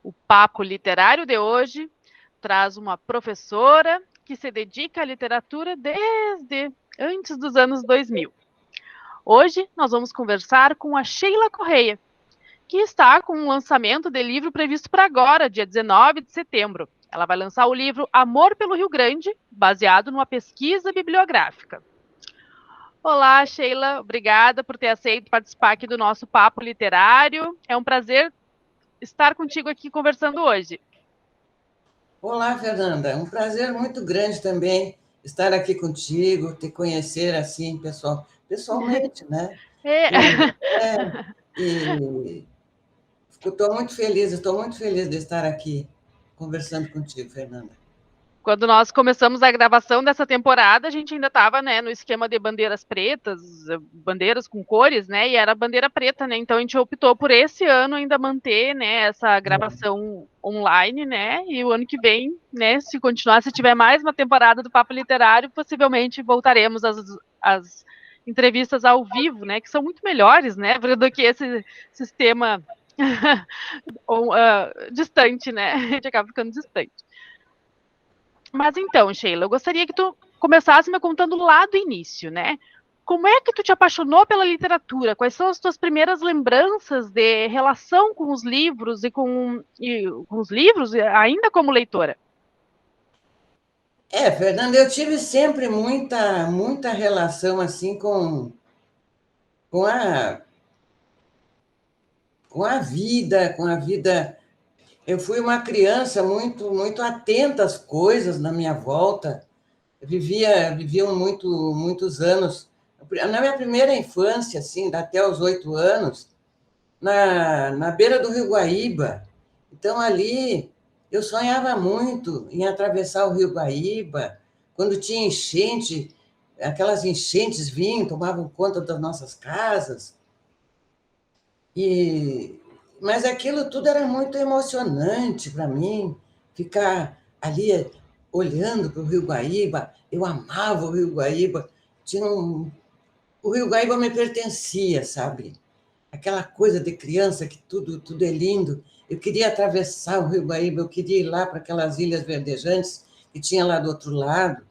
O Papo Literário de hoje traz uma professora que se dedica à literatura desde antes dos anos 2000. Hoje nós vamos conversar com a Sheila Correia, que está com um lançamento de livro previsto para agora, dia 19 de setembro. Ela vai lançar o livro Amor pelo Rio Grande, baseado numa pesquisa bibliográfica. Olá, Sheila, obrigada por ter aceito participar aqui do nosso Papo Literário. É um prazer estar contigo aqui conversando hoje. Olá, Fernanda. É um prazer muito grande também estar aqui contigo, te conhecer assim, pessoalmente, né? É. E estou muito feliz de estar aqui conversando contigo, Fernanda. Quando nós começamos a gravação dessa temporada, a gente ainda estava, né, no esquema de bandeiras pretas, bandeiras com cores, né, e era bandeira preta, né, então a gente optou por esse ano ainda manter, né, essa gravação online, né, e o ano que vem, né, se continuar, se tiver mais uma temporada do Papo Literário, possivelmente voltaremos às entrevistas ao vivo, né, que são muito melhores, né, do que esse sistema distante, né, a gente acaba ficando distante. Mas então, Sheila, eu gostaria que tu começasse me contando lá do início, né? Como é que tu te apaixonou pela literatura? Quais são as tuas primeiras lembranças de relação com os livros e com os livros, ainda como leitora? Fernanda, eu tive sempre muita relação assim com a, com a vida. Eu fui uma criança muito atenta às coisas na minha volta. Viviam muitos anos. Na minha primeira infância, assim, até os 8 anos, na beira do Rio Guaíba. Então, ali, eu sonhava muito em atravessar o Rio Guaíba. Quando tinha enchente, aquelas enchentes vinham, tomavam conta das nossas casas. Mas aquilo tudo era muito emocionante para mim, ficar ali olhando para o Rio Guaíba. Eu amava o Rio Guaíba. O Rio Guaíba me pertencia, sabe? Aquela coisa de criança que tudo é lindo. Eu queria atravessar o Rio Guaíba, eu queria ir lá para aquelas ilhas verdejantes que tinha lá do outro lado.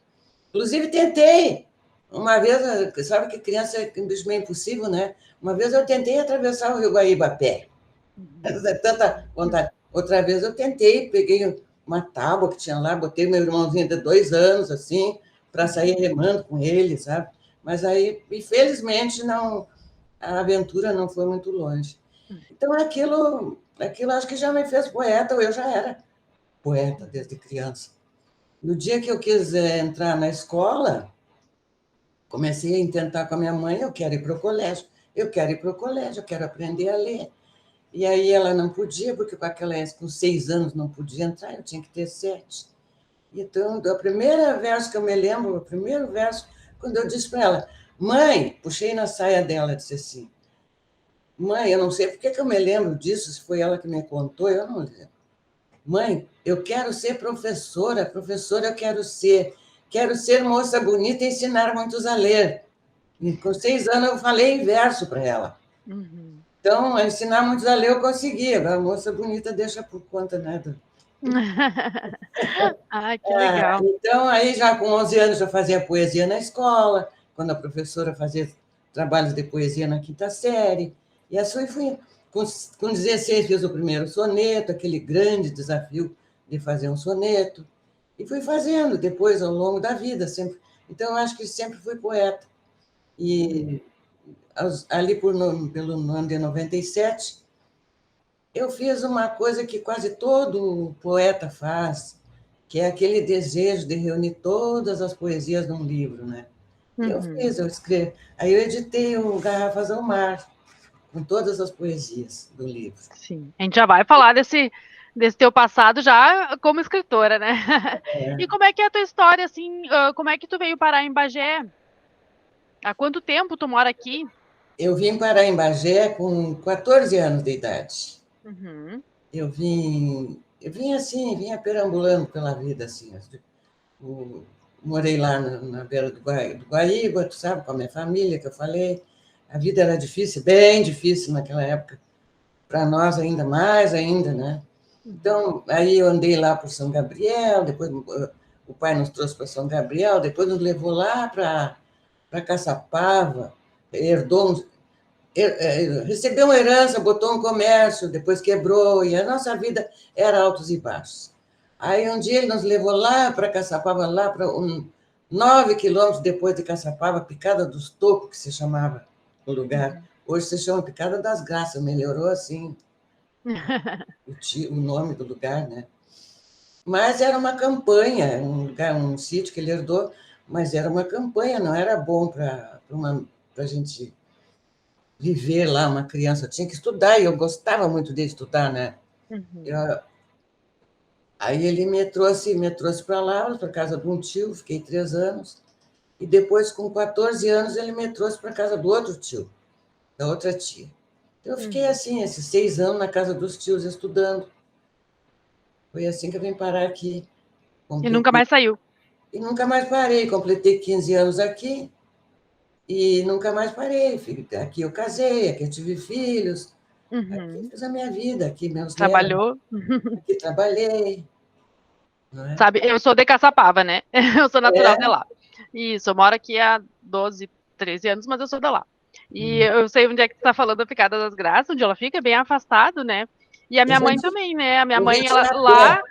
Inclusive, tentei. Uma vez, sabe que criança é um bicho meio impossível, né? Uma vez eu tentei atravessar o Rio Guaíba a pé. Tanta vontade. Outra vez eu tentei, peguei uma tábua que tinha lá, botei meu irmãozinho de 2 anos, assim, para sair remando com ele, sabe? Mas aí, infelizmente, não, a aventura não foi muito longe. Então, aquilo acho que já me fez poeta, ou eu já era poeta desde criança. No dia que eu quis entrar na escola, comecei a tentar com a minha mãe, eu quero ir para o colégio, eu quero ir para o colégio, eu quero aprender a ler. E aí ela não podia, porque com 6 anos não podia entrar, eu tinha que ter 7. Então, a primeira verso que eu me lembro, o primeiro verso, quando eu disse para ela, mãe, puxei na saia dela, disse assim, mãe, eu não sei por que eu me lembro disso, se foi ela que me contou, eu não lembro. Mãe, eu quero ser professora, professora eu quero ser moça bonita e ensinar muitos a ler. E com 6 anos eu falei em verso para ela. Uhum. Então, ensinar muitos a ler eu consegui. Agora, a moça bonita deixa por conta, né? Ah, que legal. Então, aí já com 11 anos eu fazia poesia na escola, quando a professora fazia trabalhos de poesia na quinta série. E assim fui. Com 16 fiz o primeiro soneto, aquele grande desafio de fazer um soneto. E fui fazendo depois, ao longo da vida, sempre. Então, eu acho que sempre fui poeta. E ali pelo ano de 97, eu fiz uma coisa que quase todo poeta faz, que é aquele desejo de reunir todas as poesias num livro, né? Uhum. Eu escrevi. Aí eu editei o Garrafas ao Mar, com todas as poesias do livro. Sim, a gente já vai falar desse teu passado já como escritora, né? E como é que é a tua história, assim, como é que tu veio parar em Bagé? Há quanto tempo tu mora aqui? Eu vim parar em Bagé com 14 anos de idade. Uhum. Eu vim assim, vinha perambulando pela vida, assim. Morei lá na beira do Guaíba, tu sabe, com a minha família, que eu falei. A vida era difícil, bem difícil naquela época. Para nós ainda mais ainda, né? Então, aí eu andei lá por São Gabriel, depois o pai nos trouxe para São Gabriel, depois nos levou lá para Caçapava, herdou recebeu uma herança, botou um comércio, depois quebrou, e a nossa vida era altos e baixos. Aí um dia ele nos levou lá para Caçapava, lá para 9 quilômetros depois de Caçapava, Picada dos Tocos, que se chamava o lugar. Hoje se chama Picada das Graças, melhorou assim o nome do lugar, né? Mas era uma campanha, um lugar, um sítio que ele herdou, mas era uma campanha, não era bom para a gente viver lá, uma criança tinha que estudar, e eu gostava muito de estudar, né? Aí ele me trouxe para lá, para casa de um tio, fiquei 3 anos, e depois, com 14 anos, ele me trouxe para casa do outro tio, da outra tia. Eu fiquei assim, esses 6 anos na casa dos tios, estudando. Foi assim que eu vim parar aqui. E nunca mais saiu. E nunca mais parei, completei 15 anos aqui, e nunca mais parei. Aqui eu casei, aqui eu tive filhos, aqui fiz a minha vida, aqui meus Trabalhou. netos, aqui trabalhei. Não é? Sabe, eu sou de Caçapava, né? Eu sou natural de lá. Isso, eu moro aqui há 12, 13 anos, mas eu sou de lá. E eu sei onde é que tu tá falando a Picada das Graças, onde ela fica, bem afastado, né? E a minha mãe também, né? A minha mãe, ela lá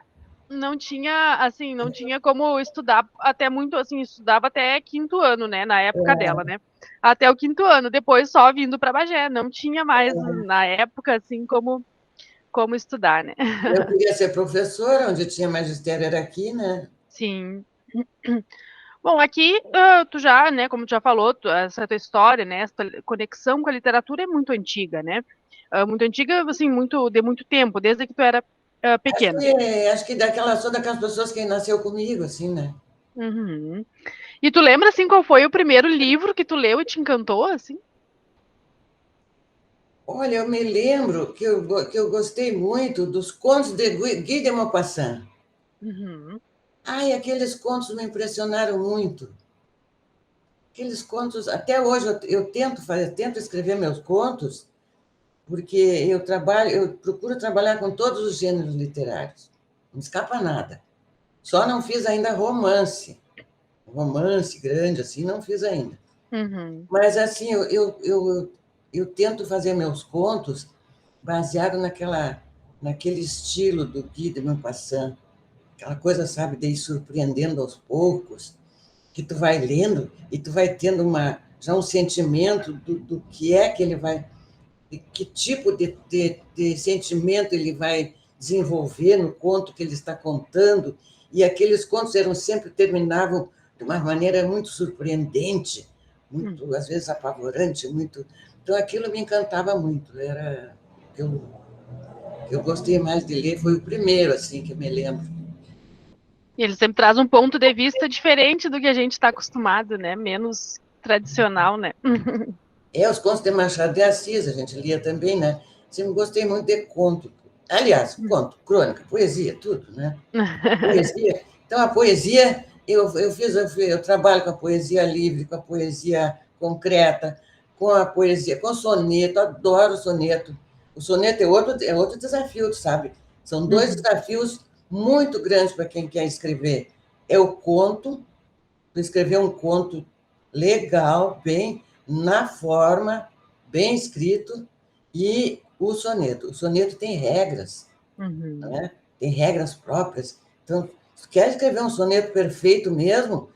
não tinha, assim, não tinha como estudar até muito, assim, estudava até quinto ano, né? Na época dela, né? Até o quinto ano, depois só vindo para Bagé, não tinha mais na época, assim, como estudar, né? Eu queria ser professora, onde tinha magistério era aqui, né? Sim. Bom, aqui tu já, né, como tu já falou, essa tua história, né, essa conexão com a literatura é muito antiga, né? Muito antiga, assim, de muito tempo, desde que tu era pequena. Acho que sou daquelas pessoas que nasceu comigo, assim, né? Uhum. E tu lembra, assim, qual foi o primeiro livro que tu leu e te encantou, assim? Olha, eu me lembro que eu gostei muito dos contos de Guy de Maupassant. Uhum. Ai, aqueles contos me impressionaram muito. Aqueles contos, até hoje eu tento escrever meus contos, porque eu procuro trabalhar com todos os gêneros literários. Não escapa nada. Só não fiz ainda romance. Romance grande, assim, não fiz ainda. Uhum. Mas, assim, eu tento fazer meus contos baseado naquele estilo do Guy de Maupassant, aquela coisa, sabe, de ir surpreendendo aos poucos, que tu vai lendo e tu vai tendo já um sentimento do que é que ele vai, de que tipo de sentimento ele vai desenvolver no conto que ele está contando, e aqueles contos sempre terminavam de uma maneira muito surpreendente, muito, às vezes, apavorante, muito. Então, aquilo me encantava muito. Era eu eu gostei mais de ler, foi o primeiro, assim, que eu me lembro. E ele sempre traz um ponto de vista diferente do que a gente está acostumado, né? Menos tradicional, né? Os contos de Machado de Assis, a gente lia também, né? Sempre gostei muito de conto. Aliás, conto, crônica, poesia, tudo, né? Poesia. Então, a poesia, eu trabalho com a poesia livre, com a poesia concreta, com a poesia, com soneto, adoro soneto. O soneto é outro desafio, sabe? São dois desafios muito grandes para quem quer escrever. É o conto, escrever um conto legal, bem na forma, bem escrito, e o soneto. O soneto tem regras, né? Tem regras próprias. Então, se quer escrever um soneto perfeito mesmo,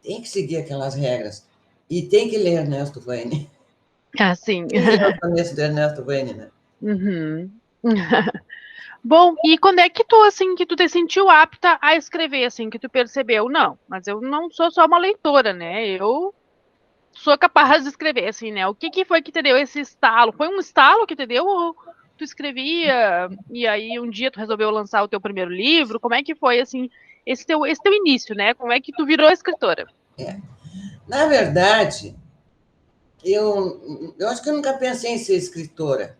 tem que seguir aquelas regras. E tem que ler Ernesto Vaine. Ah, sim. Quem lê o soneto de Ernesto Vaine, né? Uhum. Bom, e quando é que tu, assim, que tu te sentiu apta a escrever, assim, que tu percebeu? Não, mas eu não sou só uma leitora, né? Eu sou capaz de escrever, assim, né? O que que foi que te deu esse estalo? Foi um estalo que te deu ou tu escrevia e aí um dia tu resolveu lançar o teu primeiro livro? Como é que foi, assim, esse teu início, né? Como é que tu virou escritora? Na verdade, eu acho que eu nunca pensei em ser escritora,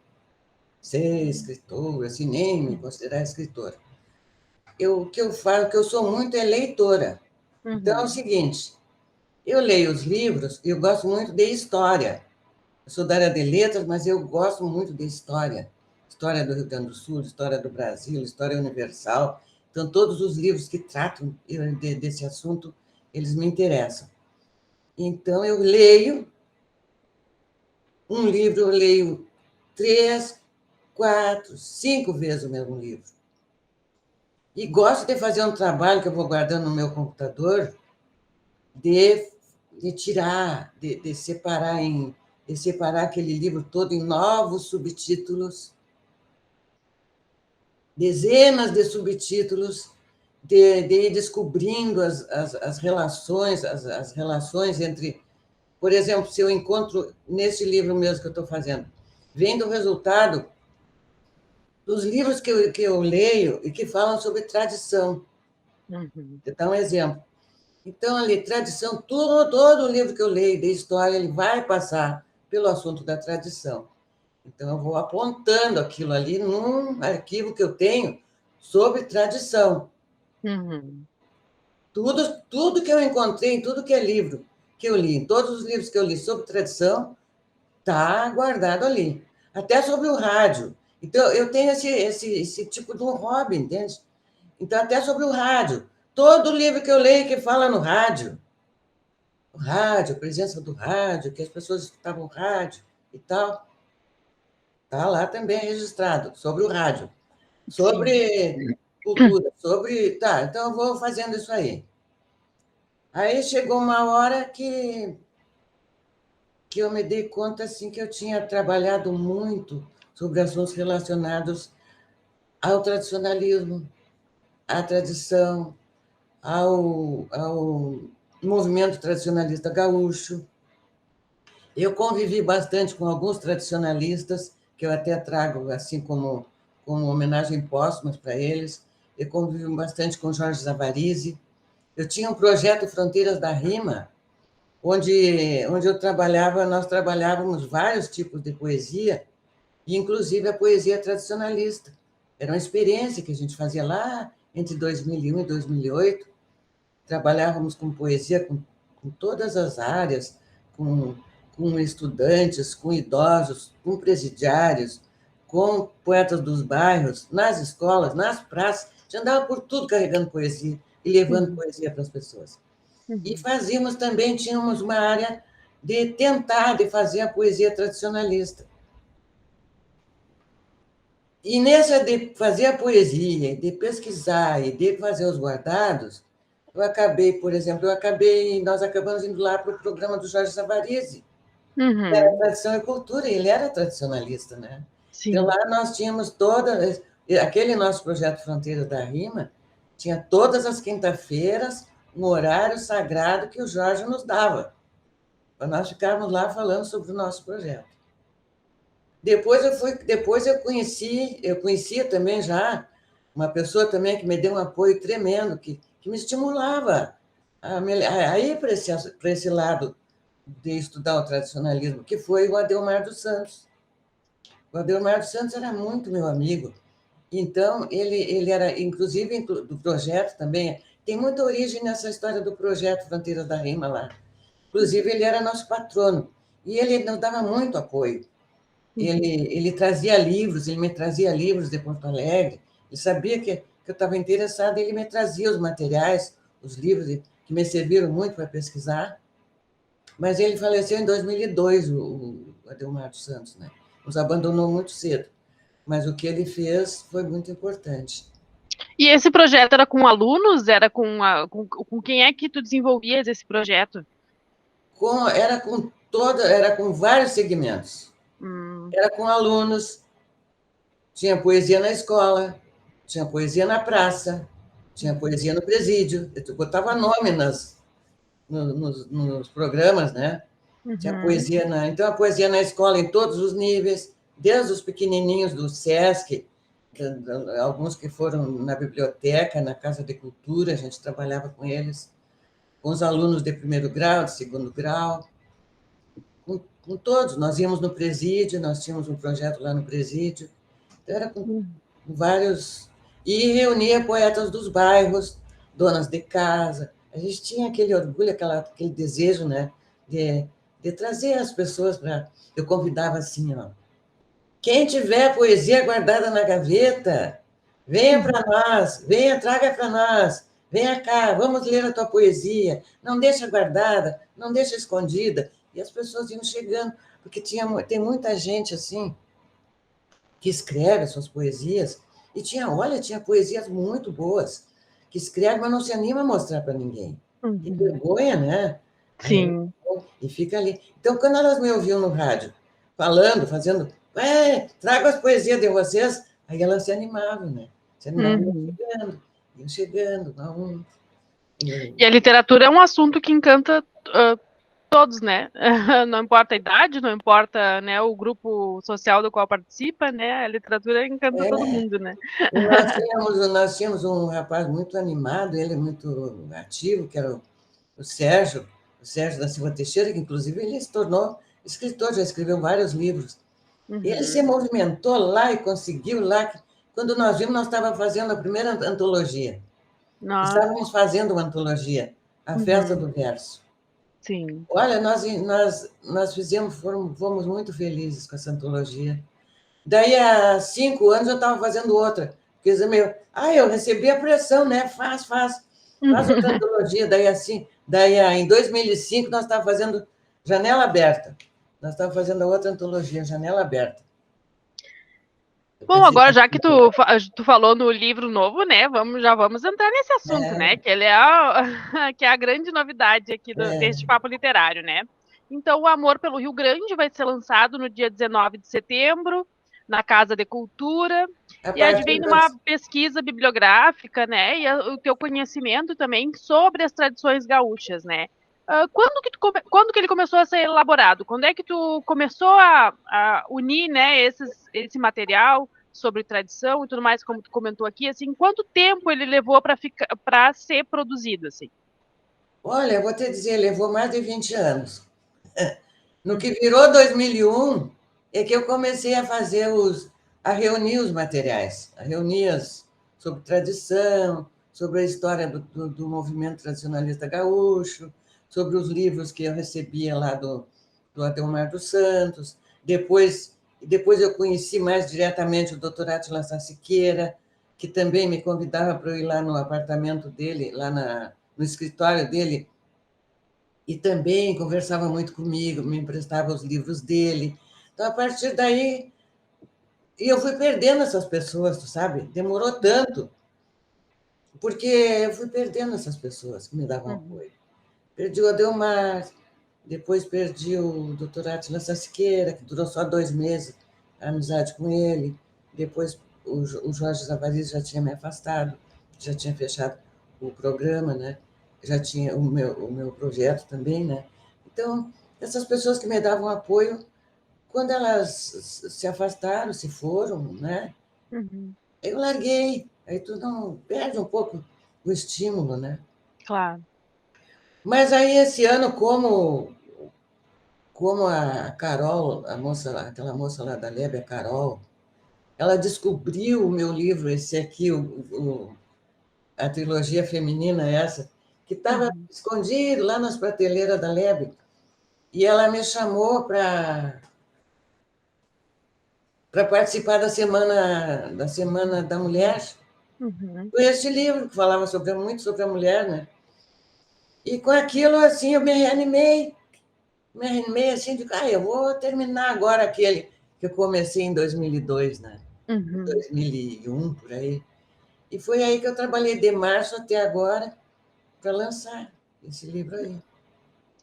assim, nem me considerar escritora. O que eu falo, que eu sou muito leitora. Então, é o seguinte, eu leio os livros e eu gosto muito de história. Eu sou da área de letras, mas eu gosto muito de história. História do Rio Grande do Sul, História do Brasil, História Universal. Então, todos os livros que tratam desse assunto, eles me interessam. Então, eu leio um livro, eu leio 3, 4, 5 vezes o mesmo livro. E gosto de fazer um trabalho que eu vou guardando no meu computador, de tirar, de separar de separar aquele livro todo em novos subtítulos, dezenas de subtítulos, de ir descobrindo as relações, as relações entre... Por exemplo, se eu encontro, nesse livro mesmo que eu estou fazendo, vem do resultado dos livros que eu leio e que falam sobre tradição. Uhum. Vou dar um exemplo. Então, ali, tradição, todo livro que eu leio de história, ele vai passar pelo assunto da tradição. Então, eu vou apontando aquilo ali num arquivo que eu tenho sobre tradição. Uhum. Tudo que eu encontrei, tudo que é livro que eu li, todos os livros que eu li sobre tradição, está guardado ali. Até sobre o rádio. Então, eu tenho esse tipo de um hobby, entende? Então, até sobre o rádio. Todo livro que eu leio que fala no rádio, o rádio, a presença do rádio, que as pessoas escutavam rádio e tal, está lá também registrado, sobre o rádio. Sim. Sobre cultura, sobre... Tá, então eu vou fazendo isso aí. Aí chegou uma hora que eu me dei conta assim, que eu tinha trabalhado muito sobre assuntos relacionados ao tradicionalismo, à tradição, ao movimento tradicionalista gaúcho. Eu convivi bastante com alguns tradicionalistas, que eu até trago assim como homenagem póstuma para eles. Eu convivi bastante com Jorge Zavarizi. Eu tinha um projeto Fronteiras da Rima, onde nós trabalhávamos vários tipos de poesia, inclusive a poesia tradicionalista. Era uma experiência que a gente fazia lá entre 2001 e 2008. Trabalhávamos com poesia com todas as áreas, com estudantes, com idosos, com presidiários, com poetas dos bairros, nas escolas, nas praças. A gente andava por tudo carregando poesia e levando poesia para as pessoas. E fazíamos também, tínhamos uma área de fazer a poesia tradicionalista. E nessa de fazer a poesia, de pesquisar e de fazer os guardados, nós acabamos indo lá para o programa do Jorge Savarizi, que era Uhum. Tradição e Cultura, e ele era tradicionalista, né? Então, Sim. lá nós tínhamos aquele nosso projeto Fronteira da Rima, tinha todas as quinta-feiras um horário sagrado que o Jorge nos dava, para nós ficarmos lá falando sobre o nosso projeto. Depois eu conhecia também já uma pessoa também que me deu um apoio tremendo, que me estimulava a ir para esse lado de estudar o tradicionalismo, que foi o Adhemar dos Santos. O Adhemar dos Santos era muito meu amigo. Então, ele era, inclusive, do projeto também, tem muita origem nessa história do projeto Fronteiras da Rima lá. Inclusive, ele era nosso patrono, e ele nos dava muito apoio. Ele trazia livros, ele me trazia livros de Porto Alegre, ele sabia que eu estava interessada, ele me trazia os materiais, os livros, que me serviram muito para pesquisar, mas ele faleceu em 2002, o Adhemar dos Santos, né? Nos abandonou muito cedo, mas o que ele fez foi muito importante. E esse projeto era com alunos? Era com quem é que tu desenvolvias esse projeto? Era com vários segmentos. Hum. Era com alunos, tinha poesia na escola, tinha poesia na praça, tinha poesia no presídio. Eu botava nome nos programas, né? Tinha Uhum. poesia então, a poesia na escola em todos os níveis, desde os pequenininhos do SESC, alguns que foram na biblioteca, na Casa de Cultura, a gente trabalhava com eles, com os alunos de primeiro grau, de segundo grau, com todos. Nós íamos no presídio, nós tínhamos um projeto lá no presídio, então, era com vários... E reunia poetas dos bairros, donas de casa. A gente tinha aquele orgulho, aquele desejo, né, de trazer as pessoas para... Eu convidava assim, ó, Quem tiver poesia guardada na gaveta, venha para nós, venha, traga para nós, venha cá, vamos ler a tua poesia, não deixa guardada, não deixa escondida. E as pessoas iam chegando, porque tem muita gente assim que escreve suas poesias, e tinha poesias muito boas, que escreve, mas não se anima a mostrar para ninguém. Que vergonha, né? Aí, Sim. e fica ali. Então, quando elas me ouviam no rádio, falando, fazendo, traga as poesias de vocês, aí elas se animavam, né? Se animavam, iam chegando, não. E a literatura é um assunto que encanta todos, né? Não importa a idade, não importa, né, o grupo social do qual participa, né? A literatura encanta todo mundo, né? Nós tínhamos um rapaz muito animado, ele muito ativo, que era o Sérgio da Silva Teixeira, que inclusive ele se tornou escritor, já escreveu vários livros. Ele se movimentou lá e conseguiu lá. Quando nós vimos, nós estávamos fazendo a primeira antologia. Nossa. Estávamos fazendo uma antologia, a Festa do Verso. Sim. Olha, nós fomos muito felizes com essa antologia. Daí, há 5 anos, eu estava fazendo outra. Quer dizer, eu recebi a pressão, né? Faz outra antologia. Daí, assim, em 2005, nós estávamos fazendo Janela Aberta. Nós estávamos fazendo a outra antologia, Janela Aberta. Bom, agora já que tu falou no livro novo, né? Já vamos entrar nesse assunto, né? Que ele que é a grande novidade aqui deste papo literário, né? Então, O Amor pelo Rio Grande vai ser lançado no dia 19 de setembro, na Casa de Cultura, e advém de uma pesquisa bibliográfica, né? E o teu conhecimento também sobre as tradições gaúchas, né? Quando que ele começou a ser elaborado? Quando é que tu começou a unir, né, esse material sobre tradição e tudo mais, como tu comentou aqui, assim, quanto tempo ele levou para ser produzido, assim? Olha, eu vou te dizer, levou mais de 20 anos. No que virou 2001, é que eu comecei a reunir os materiais, a reunir sobre tradição, sobre a história do movimento tradicionalista gaúcho, sobre os livros que eu recebia lá do Adelmar dos Santos. Depois eu conheci mais diretamente o doutor Átila Siqueira, que também me convidava para eu ir lá no apartamento dele, lá no escritório dele, e também conversava muito comigo, me emprestava os livros dele. Então, a partir daí, eu fui perdendo essas pessoas, tu sabe? Demorou tanto, porque eu fui perdendo essas pessoas que me davam apoio. Perdi o Adelmar, depois perdi o doutor Átila Siqueira, que durou só 2 meses, a amizade com ele. Depois o Jorge Zavariz já tinha me afastado, já tinha fechado o programa, né? Já tinha o meu projeto também, né? Então, essas pessoas que me davam apoio, quando elas se afastaram, se foram, né? Eu larguei. Aí tu não perde um pouco o estímulo, né? Claro. Mas aí esse ano, como a Carol, aquela moça lá da Lebe, a Carol, ela descobriu o meu livro, esse aqui, a trilogia feminina essa, que estava escondido lá nas prateleiras da Lebe, e ela me chamou para participar da Semana da Mulher. Foi esse livro que falava muito sobre a mulher, né? E com aquilo, assim, eu me reanimei assim, eu vou terminar agora aquele que eu comecei em 2002, né? 2001, por aí. E foi aí que eu trabalhei de março até agora para lançar esse livro aí,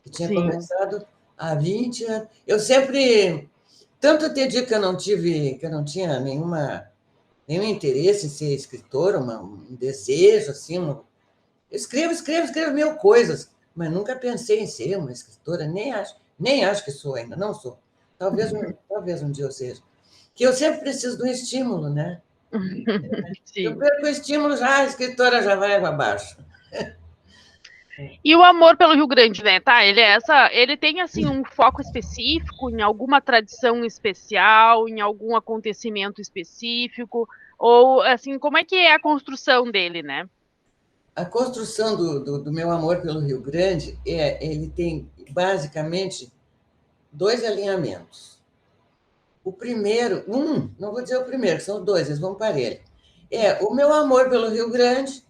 que tinha começado há 20 anos. Eu sempre, tanto te digo que eu não tinha nenhum interesse em ser escritora, um desejo, assim, eu escrevo mil coisas, mas nunca pensei em ser uma escritora, nem acho que sou ainda, não sou. Talvez um dia eu seja. Que eu sempre preciso de um estímulo, né? Eu perco o estímulo, a escritora já vai abaixo. E o Amor pelo Rio Grande, né? Tá, ele tem assim um foco específico em alguma tradição especial, em algum acontecimento específico, ou assim, como é que é a construção dele, né? A construção do meu amor pelo Rio Grande ele tem basicamente 2 alinhamentos. O primeiro, não vou dizer o primeiro, são dois, eles vão parelho. É o meu amor pelo Rio Grande,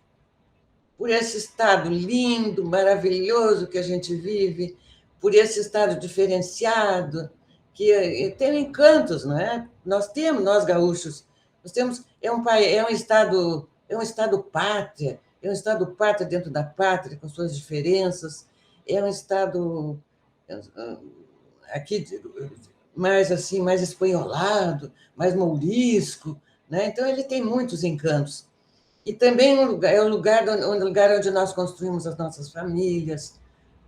por esse estado lindo, maravilhoso que a gente vive, por esse estado diferenciado, que tem encantos, não é? Nós temos, nós gaúchos, nós temos, é um estado pátria, é um estado pátria dentro da pátria, com suas diferenças, é um estado aqui mais assim, mais espanholado, mais mourisco, né? Então ele tem muitos encantos. E também é o lugar onde nós construímos as nossas famílias,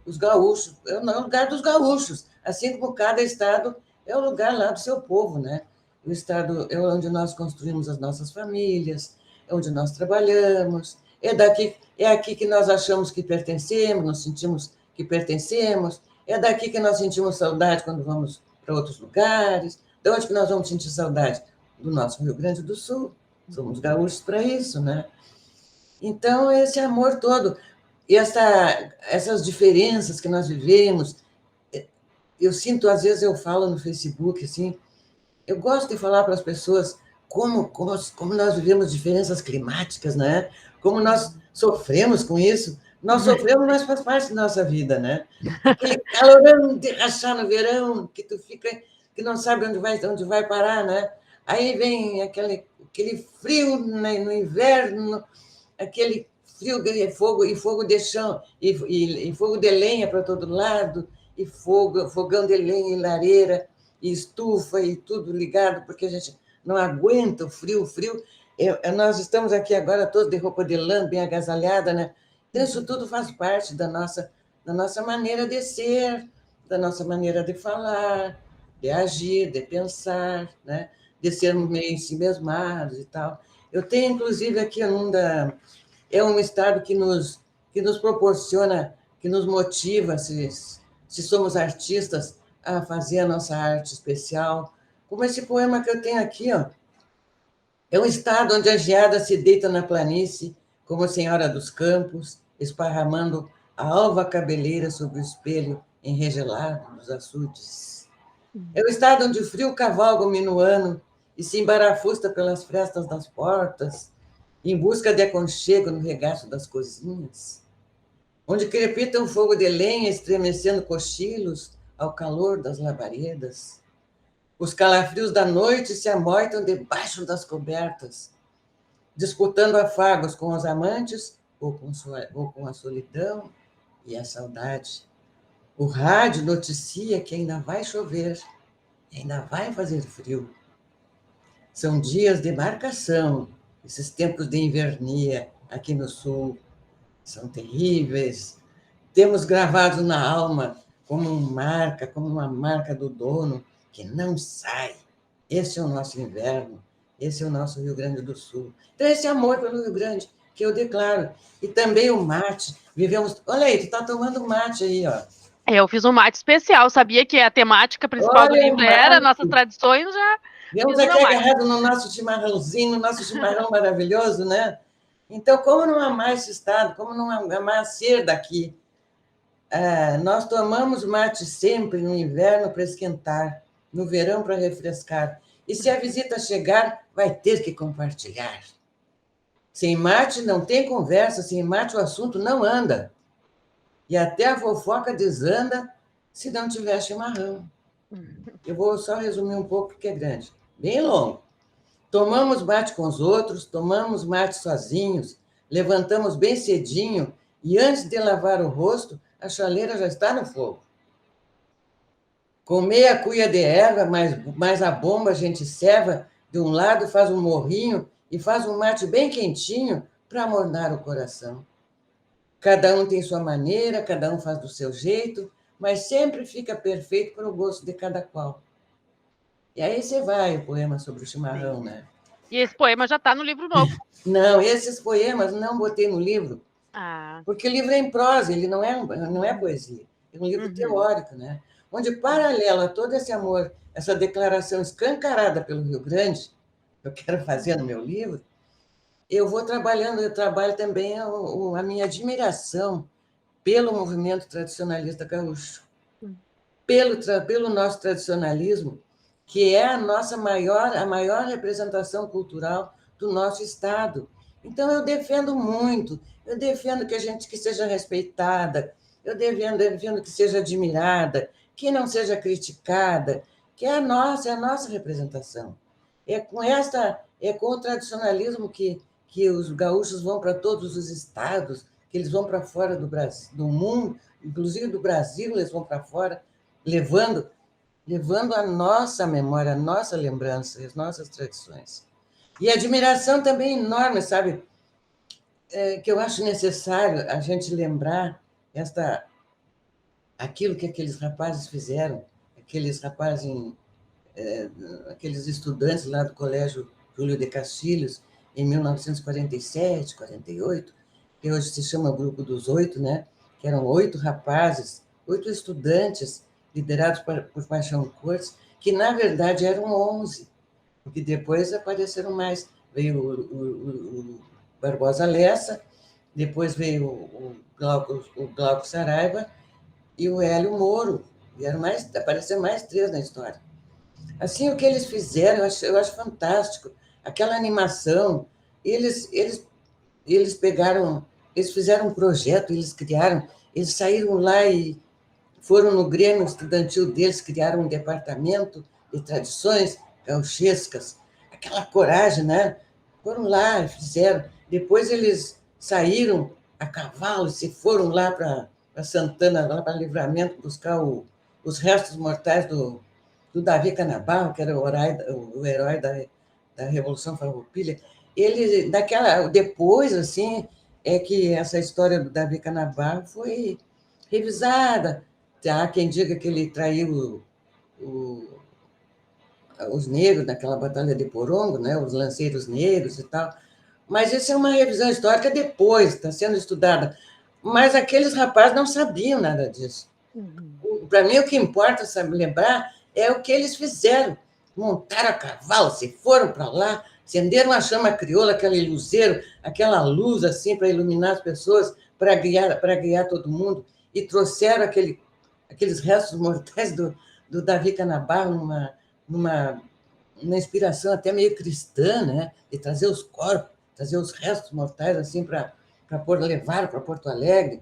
os gaúchos, é o lugar dos gaúchos, assim como cada estado é o lugar lá do seu povo, né? O estado é onde nós construímos as nossas famílias, é onde nós trabalhamos, é aqui que nós achamos que pertencemos, nos sentimos que pertencemos, é daqui que nós sentimos saudade quando vamos para outros lugares. De onde que nós vamos sentir saudade? Do nosso Rio Grande do Sul. Somos gaúchos para isso, né? Então, esse amor todo, e essas diferenças que nós vivemos, eu sinto, às vezes eu falo no Facebook, assim, eu gosto de falar para as pessoas como nós vivemos diferenças climáticas, né? Como nós sofremos com isso. Nós sofremos, mas faz parte da nossa vida, né? Aquele calorão de rachar no verão, que tu fica, que não sabe onde vai parar, né? Aí vem aquele frio no inverno, aquele frio de fogo e fogo de chão e fogo de lenha para todo lado e fogão de lenha e lareira e estufa e tudo ligado porque a gente não aguenta o frio. Nós estamos aqui agora todos de roupa de lã, bem agasalhada, né? Então isso tudo faz parte da nossa maneira de ser, da nossa maneira de falar, de agir, de pensar, né? De sermos meio ensimesmados e tal. Eu tenho, inclusive, aqui é um estado que nos proporciona, que nos motiva, se somos artistas, a fazer a nossa arte especial. Como esse poema que eu tenho aqui, ó. É um estado onde a geada se deita na planície, como senhora dos campos, esparramando a alva cabeleira sobre o espelho enregelado dos açudes. É o estado onde o frio cavalga o minuano e se embarafusta pelas frestas das portas, em busca de aconchego no regaço das cozinhas, onde crepita um fogo de lenha estremecendo cochilos ao calor das labaredas. Os calafrios da noite se amoitam debaixo das cobertas, disputando afagos com os amantes ou com a solidão e a saudade. O rádio noticia que ainda vai chover, ainda vai fazer frio. São dias de marcação, esses tempos de invernia aqui no sul. São terríveis. Temos gravado na alma como uma marca do dono que não sai. Esse é o nosso inverno, esse é o nosso Rio Grande do Sul. Então, esse amor pelo Rio Grande que eu declaro. E também o mate. Vivemos. Olha aí, tu está tomando mate aí, ó. Eu fiz um mate especial, sabia que a temática principal do Olha livro o era mate. nossas tradições, já Vemos fiz o meu aqui mate. agarrado no nosso chimarrãozinho, no nosso chimarrão maravilhoso, né? Então, como não amar esse estado? Como não amar ser daqui? Nós tomamos mate sempre no inverno para esquentar, no verão para refrescar. E se a visita chegar, vai ter que compartilhar. Sem mate não tem conversa, sem mate o assunto não anda. E até a fofoca desanda se não tiver chimarrão. Eu vou só resumir um pouco, porque é grande. Bem longo. Tomamos mate com os outros, tomamos mate sozinhos, levantamos bem cedinho e antes de lavar o rosto, a chaleira já está no fogo. Com meia cuia de erva, mais a bomba a gente ceva, de um lado faz um morrinho e faz um mate bem quentinho para amornar o coração. Cada um tem sua maneira, cada um faz do seu jeito, mas sempre fica perfeito para o gosto de cada qual. E aí você vai, o poema sobre o chimarrão, né? E esse poema já está no livro novo. Não, esses poemas não botei no livro, porque o livro é em prosa, ele não é poesia, é um livro teórico, né? Onde, paralelo a todo esse amor, essa declaração escancarada pelo Rio Grande, que eu quero fazer no meu livro, eu trabalho também a minha admiração pelo movimento tradicionalista gaúcho, pelo nosso tradicionalismo, que é a maior representação cultural do nosso Estado. Então, eu defendo que a gente que seja respeitada, eu defendo que seja admirada, que não seja criticada, que é a nossa representação. É com o tradicionalismo que os gaúchos vão para todos os estados, que eles vão para fora do Brasil, do mundo, inclusive do Brasil, eles vão para fora, levando a nossa memória, a nossa lembrança, as nossas tradições. E admiração também enorme, sabe? Que eu acho necessário a gente lembrar aquilo que aqueles rapazes fizeram, aqueles rapazes, aqueles estudantes lá do Colégio Júlio de Castilhos, em 1947, 48, que hoje se chama Grupo dos Oito, né? Que eram 8 rapazes, 8 estudantes, liderados por Paixão Cortes, que, na verdade, eram 11, porque depois apareceram mais. Veio o Barbosa Lessa, depois veio o Glauco Saraiva e o Hélio Moro, e apareceram mais 3 na história. Assim, o que eles fizeram, eu acho fantástico. Aquela animação, eles, eles, eles pegaram, eles fizeram um projeto, eles saíram lá e foram no Grêmio Estudantil deles, criaram um departamento de tradições gauchescas. Aquela coragem, né? Foram lá, fizeram. Depois eles saíram a cavalo, se foram lá para Santana, lá para Livramento, buscar os restos mortais do Davi Canabarro, que era o herói da Revolução Farroupilha. Depois, assim, é que essa história do Davi Canabarro foi revisada. Há quem diga que ele traiu o, os negros naquela batalha de Porongo, né, os lanceiros negros e tal. Mas isso é uma revisão histórica depois, está sendo estudada. Mas aqueles rapazes não sabiam nada disso. Uhum. Para mim, o que importa, sabe, lembrar é o que eles fizeram. Montaram a cavalo, se foram para lá, acenderam a chama crioula, aquele luzeiro, aquela luz assim para iluminar as pessoas, para guiar todo mundo, e trouxeram aqueles restos mortais do Davi Canabarro numa inspiração até meio cristã, né? De trazer os corpos, trazer os restos mortais assim para levar para Porto Alegre,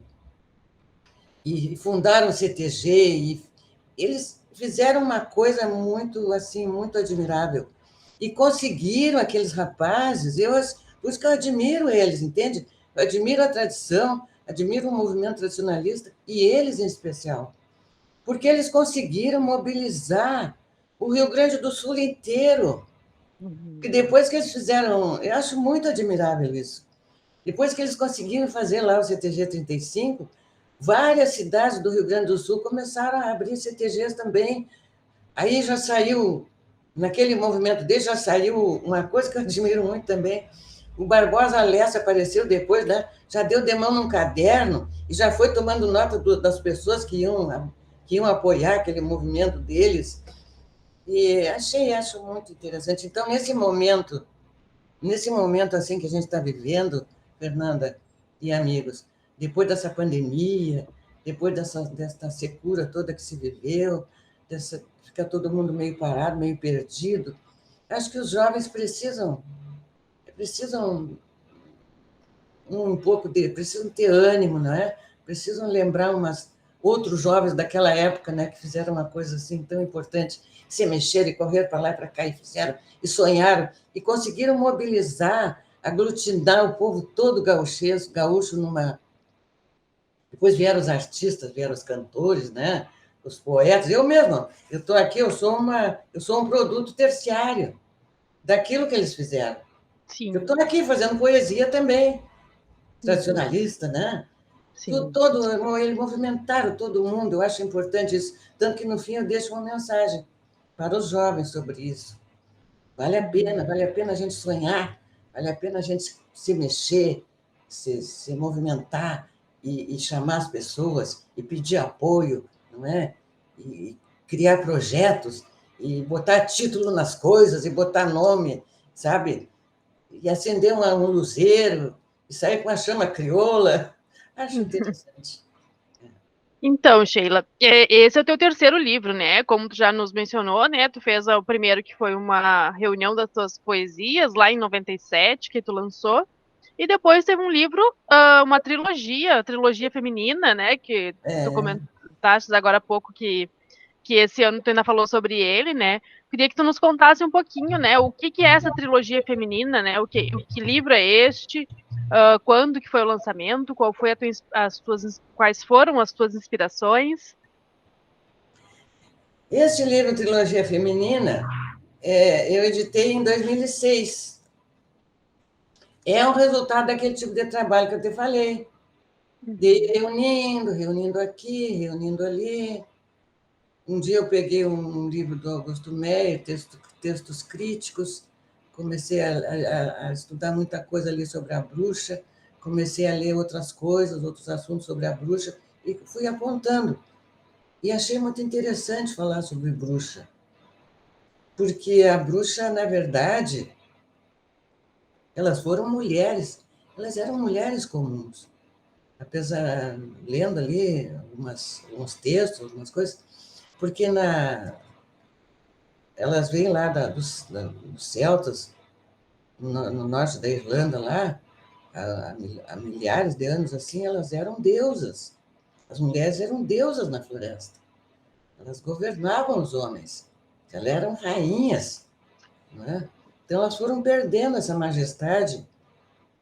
e fundaram o CTG, e eles fizeram uma coisa muito assim, muito admirável. E conseguiram aqueles rapazes, por isso que eu admiro eles, entende? Eu admiro a tradição, admiro o movimento tradicionalista, e eles em especial, porque eles conseguiram mobilizar o Rio Grande do Sul inteiro. E Uhum. depois que eles fizeram, eu acho muito admirável isso. Depois que eles conseguiram fazer lá o CTG 35, várias cidades do Rio Grande do Sul começaram a abrir CTGs também. Aí já saiu, naquele movimento dele, já saiu uma coisa que eu admiro muito também. O Barbosa Lessa apareceu depois, né? Já deu de mão num caderno e já foi tomando nota das pessoas que iam apoiar aquele movimento deles. E acho muito interessante. Então, nesse momento assim que a gente está vivendo, Fernanda e amigos, depois dessa pandemia, depois dessa secura toda que se viveu, fica todo mundo meio parado, meio perdido, acho que os jovens precisam precisam ter ânimo, não é? Precisam lembrar outros jovens daquela época, né, que fizeram uma coisa assim tão importante, se mexeram e correram para lá e para cá e fizeram, e sonharam, e conseguiram mobilizar, aglutinar o povo todo gaúcho numa... Depois vieram os artistas, vieram os cantores, né? Os poetas. Eu mesmo, eu estou aqui, eu sou um produto terciário daquilo que eles fizeram. Eu Sim. estou aqui fazendo poesia também, Uhum. tradicionalista, né? Sim. Eles movimentaram todo mundo, eu acho importante isso. Tanto que, no fim, eu deixo uma mensagem para os jovens sobre isso. Uhum. Vale a pena a gente sonhar, vale a pena a gente se mexer, se movimentar e chamar as pessoas e pedir apoio, não é? E criar projetos e botar título nas coisas e botar nome, sabe? E acender um luzeiro e sair com a chama crioula. Acho interessante. Então, Sheila, esse é o teu terceiro livro, né? Como tu já nos mencionou, né? Tu fez o primeiro, que foi uma reunião das tuas poesias, lá em 97, que tu lançou. E depois teve um livro, uma trilogia feminina, né? Que tu É, comentaste agora há pouco que esse ano tu ainda falou sobre ele, né? Queria que tu nos contasse um pouquinho, né? O que que é essa trilogia feminina, né? O que livro é este? Quando que foi o lançamento? Qual foi quais foram as tuas inspirações? este livro, Trilogia Feminina, eu editei em 2006. É um resultado daquele tipo de trabalho que eu te falei, de ir Uhum. reunindo aqui, reunindo ali. Um dia eu peguei um livro do Augusto Meyer, textos críticos, comecei a estudar muita coisa ali sobre a bruxa, comecei a ler outras coisas, outros assuntos sobre a bruxa, e fui apontando. E achei muito interessante falar sobre bruxa, porque a bruxa, na verdade, elas foram mulheres, elas eram mulheres comuns. Apesar, lendo ali alguns textos, algumas coisas, porque elas vêm lá dos celtas, no norte da Irlanda, lá, há milhares de anos assim, elas eram deusas. As mulheres eram deusas na floresta. Elas governavam os homens. Elas eram rainhas. Não é? Então, elas foram perdendo essa majestade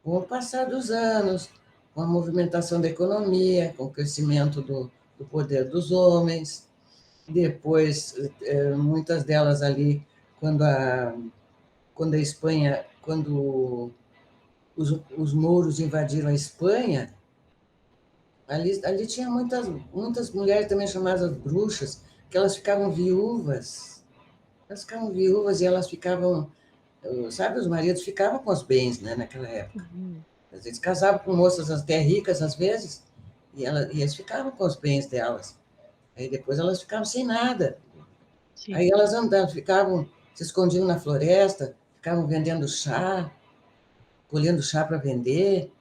com o passar dos anos, com a movimentação da economia, com o crescimento do poder dos homens. Depois, muitas delas ali, quando quando a Espanha, quando os mouros invadiram a Espanha, ali tinha muitas mulheres também chamadas bruxas, que elas ficavam viúvas. Elas ficavam viúvas e elas ficavam, sabe, os maridos ficavam com os bens, né, naquela época. Uhum. Às vezes casavam com moças até ricas, às vezes, e eles ficavam com os bens delas. Aí depois elas ficavam sem nada. Aí Sim. elas andavam, ficavam, se escondiam na floresta, ficavam vendendo chá, colhendo chá para vender,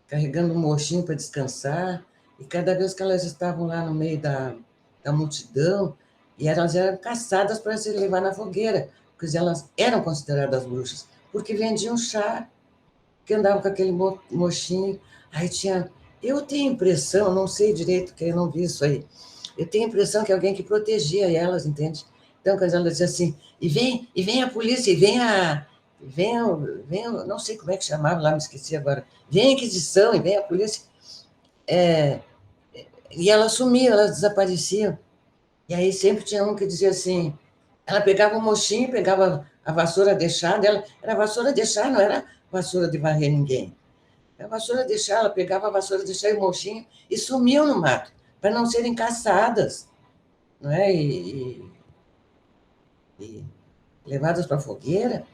carregando um mochinho para descansar. E cada vez que elas estavam lá no meio da multidão, e elas eram caçadas para se levar na fogueira, porque elas eram consideradas bruxas, porque vendiam chá, que andavam com aquele mochinho. Aí tinha. Eu tenho a impressão, não sei direito, que eu não vi isso aí. Eu tenho a impressão que é alguém que protegia elas, entende? Então, quando ela dizia assim, e vem a polícia, e vem a. Vem, vem, não sei como é que chamava lá, me esqueci agora. Vem a Inquisição, e vem a polícia. É, e elas sumiam, elas desapareciam. E aí sempre tinha um que dizia assim, ela pegava o mochinho, pegava a vassoura de chá dela, era vassoura de chá, não era vassoura de varrer ninguém. A vassoura de chá, ela pegava a vassoura de chá e o mochinho e sumiam no mato, para não serem caçadas, não é? E levadas para a fogueira.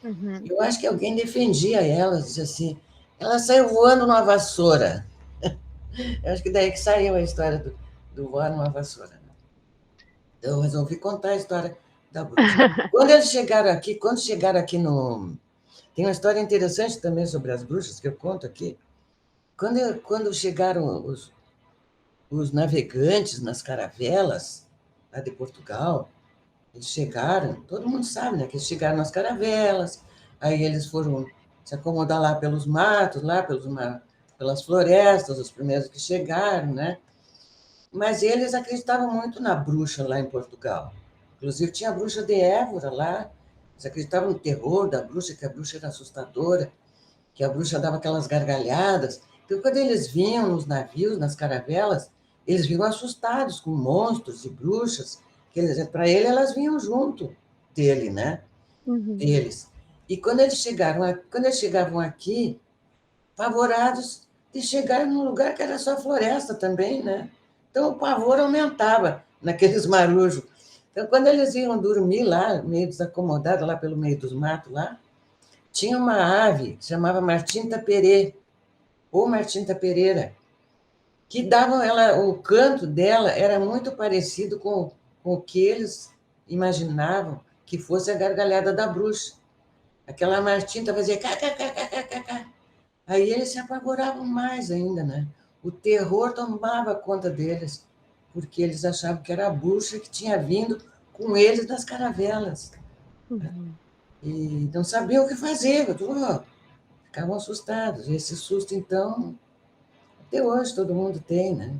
Uhum. Eu acho que alguém defendia elas, dizia assim, ela saiu voando numa vassoura. Eu acho que daí que saiu a história do voar numa vassoura. Então, eu resolvi contar a história da bruxa. Quando chegaram aqui no. Tem uma história interessante também sobre as bruxas que eu conto aqui. Quando chegaram os navegantes nas caravelas, lá de Portugal, eles chegaram, todo mundo sabe, né, que eles chegaram nas caravelas, aí eles foram se acomodar lá pelos matos, pelas florestas, os primeiros que chegaram, né? Mas eles acreditavam muito na bruxa lá em Portugal. Inclusive tinha a bruxa de Évora lá, eles acreditavam no terror da bruxa, que a bruxa era assustadora, que a bruxa dava aquelas gargalhadas. Então, quando eles vinham nos navios, nas caravelas, eles vinham assustados com monstros e bruxas, que para ele elas vinham junto dele, né? Uhum. Deles. E quando eles chegavam aqui, pavorados de chegar num lugar que era só floresta também, né? Então o pavor aumentava naqueles marujos. Então, quando eles iam dormir lá, meio desacomodados, lá pelo meio dos matos, lá, tinha uma ave que se chamava Martinta Perê, ou Martinta Pereira, que davam ela, o canto dela era muito parecido com o que eles imaginavam que fosse a gargalhada da bruxa. Aquela Martinta fazia kkkkkk. Aí eles se apavoravam mais ainda, né? O terror tomava conta deles. porque eles achavam que era a bruxa que tinha vindo com eles das caravelas. E não sabiam o que fazer, ficavam assustados. E esse susto, então, até hoje todo mundo tem, né?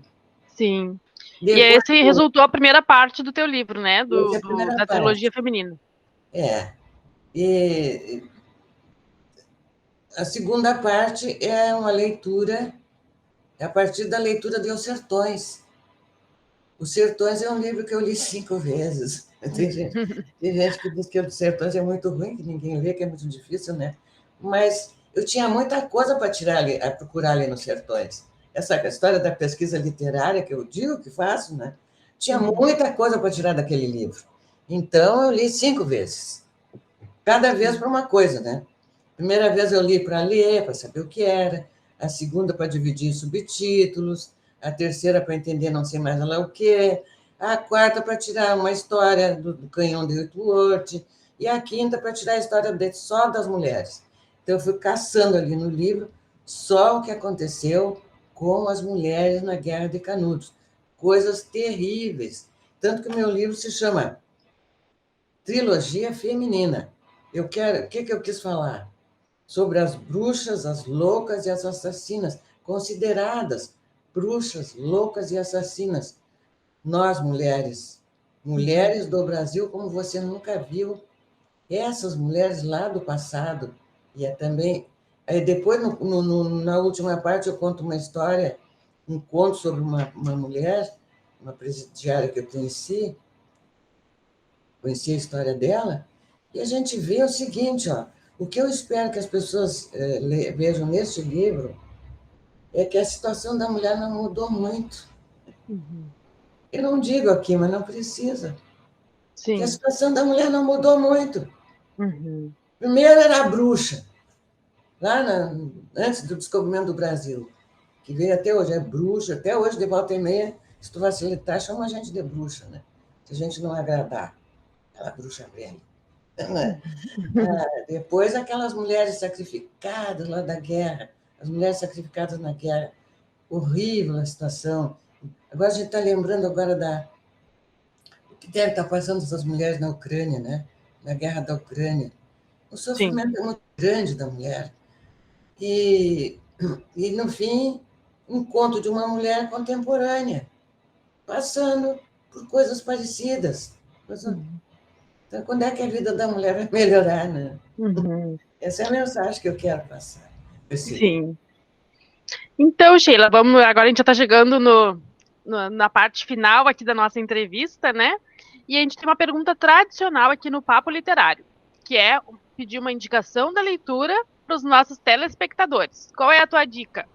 Sim. E Depois, esse resultou a primeira parte do teu livro, né? essa é a primeira Da parte. trilogia feminina. É. E a segunda parte é uma leitura, é a partir da leitura de Os Sertões. Os Sertões é um livro que eu li 5 vezes. Tem gente que diz que Os Sertões é muito ruim, que ninguém lê, que é muito difícil, né? Mas eu tinha muita coisa para tirar ali, a procurar ali nos Sertões. Essa história da pesquisa literária que eu digo que faço, né? Tinha muita coisa para tirar daquele livro. Então eu li 5 vezes. Cada vez para uma coisa, né? Primeira vez eu li para ler, para saber o que era. A segunda para dividir em subtítulos. A terceira para entender não sei mais lá o que. A quarta para tirar uma história do canhão de Whitworth. E a quinta para tirar a história só das mulheres. Então eu fui caçando ali no livro só o que aconteceu com as mulheres na Guerra de Canudos. Coisas terríveis. Tanto que o meu livro se chama Trilogia Feminina. O que eu quis falar? Sobre as bruxas, as loucas e as assassinas, consideradas bruxas, loucas e assassinas. Nós, mulheres, mulheres do Brasil, como você nunca viu, essas mulheres lá do passado, e é também. Aí depois, na última parte, eu conto uma história, um conto sobre uma mulher, uma presidiária que eu conheci a história dela, e a gente vê o seguinte, ó, o que eu espero que as pessoas vejam neste livro é que a situação da mulher não mudou muito. Eu não digo aqui, mas não precisa. Que a Sim. situação da mulher não mudou muito. Primeiro era a bruxa, antes do descobrimento do Brasil, que veio até hoje, é bruxa, até hoje, de volta e meia, se tu facilitar, chama a gente de bruxa, né? Se a gente não agradar, aquela bruxa velha. Depois, aquelas mulheres sacrificadas lá da guerra, as mulheres sacrificadas na guerra, horrível a situação. Agora a gente está lembrando agora do que deve estar passando essas mulheres na Ucrânia, né? Na guerra da Ucrânia. O Sim. sofrimento é muito grande da mulher. E, no fim, um conto de uma mulher contemporânea, passando por coisas parecidas. Então, quando é que a vida da mulher vai melhorar, né? Essa é a mensagem que eu quero passar. Sim. Então, Sheila, vamos. Agora a gente já está chegando na parte final aqui da nossa entrevista, né? E a gente tem uma pergunta tradicional aqui no Papo Literário, que é pedir uma indicação da leitura para os nossos telespectadores. Qual é a tua dica?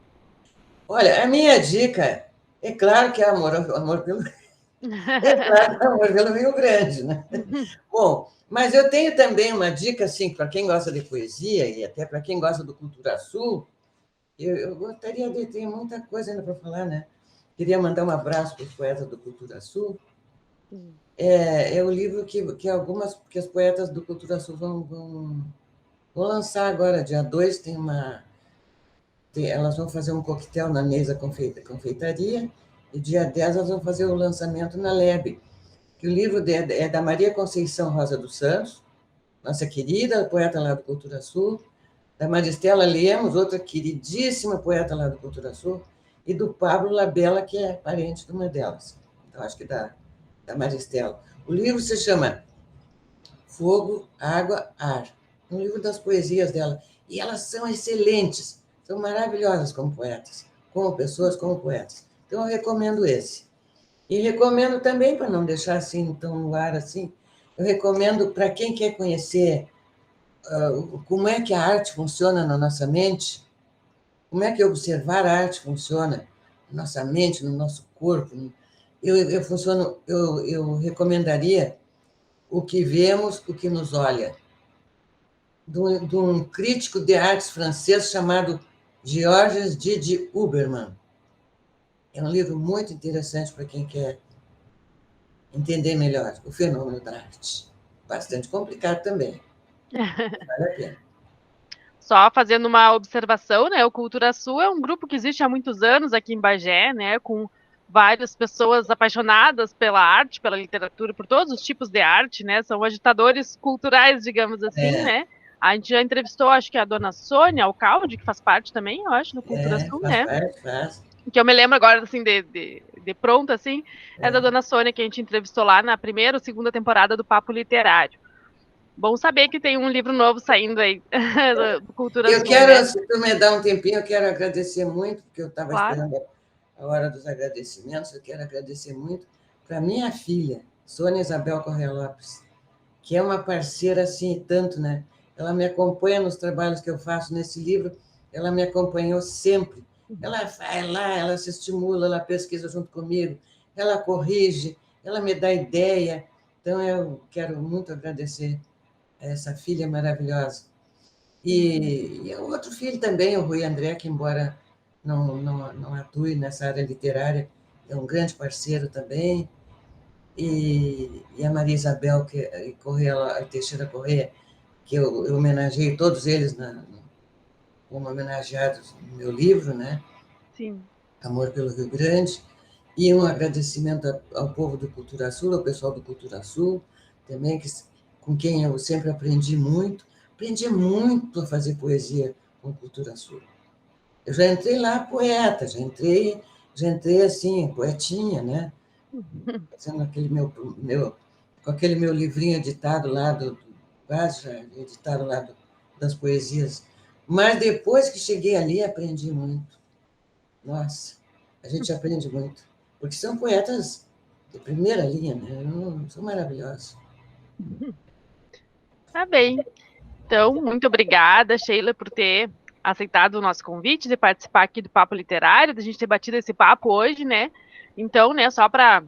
Olha, a minha dica é claro que é amor pelo é claro que é amor pelo Rio Grande, né? Bom, mas eu tenho também uma dica assim para quem gosta de poesia e até para quem gosta do Cultura Sul. Eu gostaria de ter muita coisa ainda para falar, né? Queria mandar um abraço para os poetas do Cultura Sul. É o livro que as poetas do Cultura Sul vão lançar agora, dia 2, elas vão fazer um coquetel na mesa confeitaria, e dia 10 elas vão fazer o lançamento na Lebe. Que o livro é da Maria Conceição Rosa dos Santos, nossa querida poeta lá do Cultura Sul, da Maristela Lemos, outra queridíssima poeta lá do Cultura Sul, e do Pablo Labella, que é parente de uma delas. Então, acho que da Maristela. O livro se chama Fogo, Água, Ar. Um livro das poesias dela. E elas são excelentes, são maravilhosas como poetas, como pessoas, como poetas. Então, eu recomendo esse. E recomendo também, para não deixar assim tão no ar assim, eu recomendo para quem quer conhecer como é que a arte funciona na nossa mente, como é que observar a arte funciona na nossa mente, no nosso corpo. Eu recomendaria O que Vemos, o que Nos Olha, de um crítico de artes francês chamado Georges Didi Huberman. É um livro muito interessante para quem quer entender melhor o fenômeno da arte. Bastante complicado também. Vale a pena. Só fazendo uma observação, né? O Cultura Sul é um grupo que existe há muitos anos aqui em Bagé, né? Com várias pessoas apaixonadas pela arte, pela literatura, por todos os tipos de arte, né? São agitadores culturais, digamos assim, né? A gente já entrevistou, acho que a dona Sônia Alcalde, que faz parte também, eu acho, do Cultura Sul, faz né? parte, faz. Que eu me lembro agora, assim, de pronto, assim, é da dona Sônia, que a gente entrevistou lá na primeira ou segunda temporada do Papo Literário. Bom saber que tem um livro novo saindo aí do Cultura Eu Sul, né? quero, se tu me dá um tempinho, eu quero agradecer muito, porque eu estava Claro. esperando a hora dos agradecimentos, eu quero agradecer muito para minha filha, Sônia Isabel Correia Lopes, que é uma parceira assim, tanto, né? Ela me acompanha nos trabalhos que eu faço nesse livro, ela me acompanhou sempre. Ela vai lá, ela se estimula, ela pesquisa junto comigo, ela corrige, ela me dá ideia. Então, eu quero muito agradecer a essa filha maravilhosa. E o outro filho também, o Rui André, que embora não atue nessa área literária, é um grande parceiro também. E a Maria Isabel Correia, Teixeira Correia, que eu homenageei todos eles como homenageados no meu livro, né? Sim. Amor pelo Rio Grande. E um agradecimento ao povo do Cultura Sul, ao pessoal do Cultura Sul, também, com quem eu sempre aprendi muito. Aprendi muito a fazer poesia com Cultura Sul. Eu já entrei lá poeta, já entrei assim, poetinha, né? Fazendo com aquele meu livrinho editado lá, quase já editado lá das poesias. Mas depois que cheguei ali, aprendi muito. Nossa, a gente aprende muito. Porque são poetas de primeira linha, né? São maravilhosos. Tá bem. Então, muito obrigada, Sheila, por ter aceitado o nosso convite de participar aqui do Papo Literário, da gente ter batido esse papo hoje, né? Então, né, só para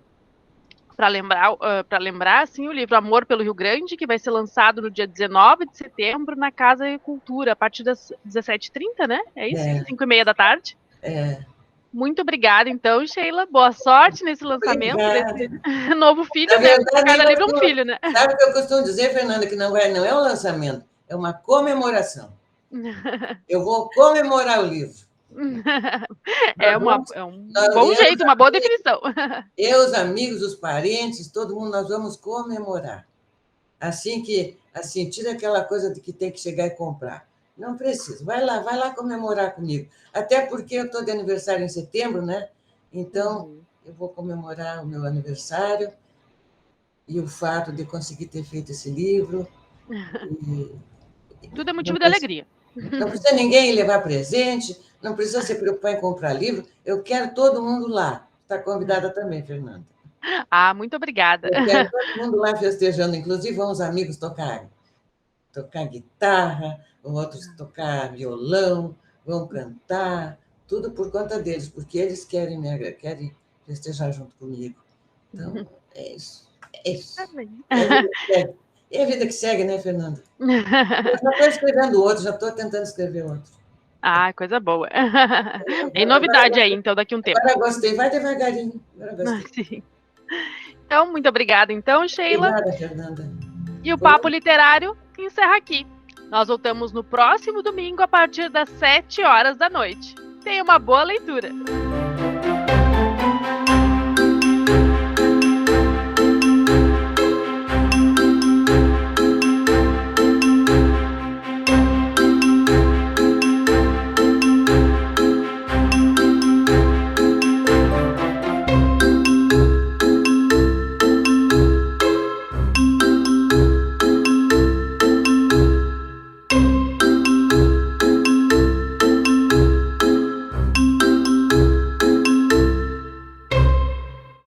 lembrar, assim, o livro Amor pelo Rio Grande, que vai ser lançado no dia 19 de setembro na Casa de Cultura, a partir das 17h30, né? É isso? 5h30 da tarde. É. Muito obrigada, então, Sheila. Boa sorte nesse lançamento Obrigada. desse novo filho, Na né? Porque verdade, cada livro é um filho, né? sabe o que eu costumo dizer, Fernanda, que não é um lançamento, é uma comemoração. Eu vou comemorar o livro. É um bom jeito, uma boa definição. Eu, os amigos, os parentes, todo mundo, nós vamos comemorar. Assim, tira aquela coisa de que tem que chegar e comprar. Não precisa. Vai lá comemorar comigo. Até porque eu estou de aniversário em setembro, né? Então, eu vou comemorar o meu aniversário e o fato de conseguir ter feito esse livro. Tudo é motivo de alegria. Não precisa ninguém levar presente, não precisa se preocupar em comprar livro. Eu quero todo mundo lá. Está convidada também, Fernanda. Ah, muito obrigada. Eu quero todo mundo lá festejando, inclusive vão os amigos tocar guitarra, vão outros tocar violão, vão cantar, tudo por conta deles, porque eles querem festejar junto comigo. Então, é isso. É isso. É a vida que segue, né, Fernanda? Eu já estou escrevendo outro, já estou tentando escrever outro. Ah, coisa boa. Tem novidade aí, então, daqui a um tempo. Agora gostei, vai devagarinho. Agora gostei. Sim. Então, muito obrigada, então, Sheila. Obrigada, Fernanda. E o Papo Literário encerra aqui. Nós voltamos no próximo domingo, a partir das 7 horas da noite. Tenha uma boa leitura.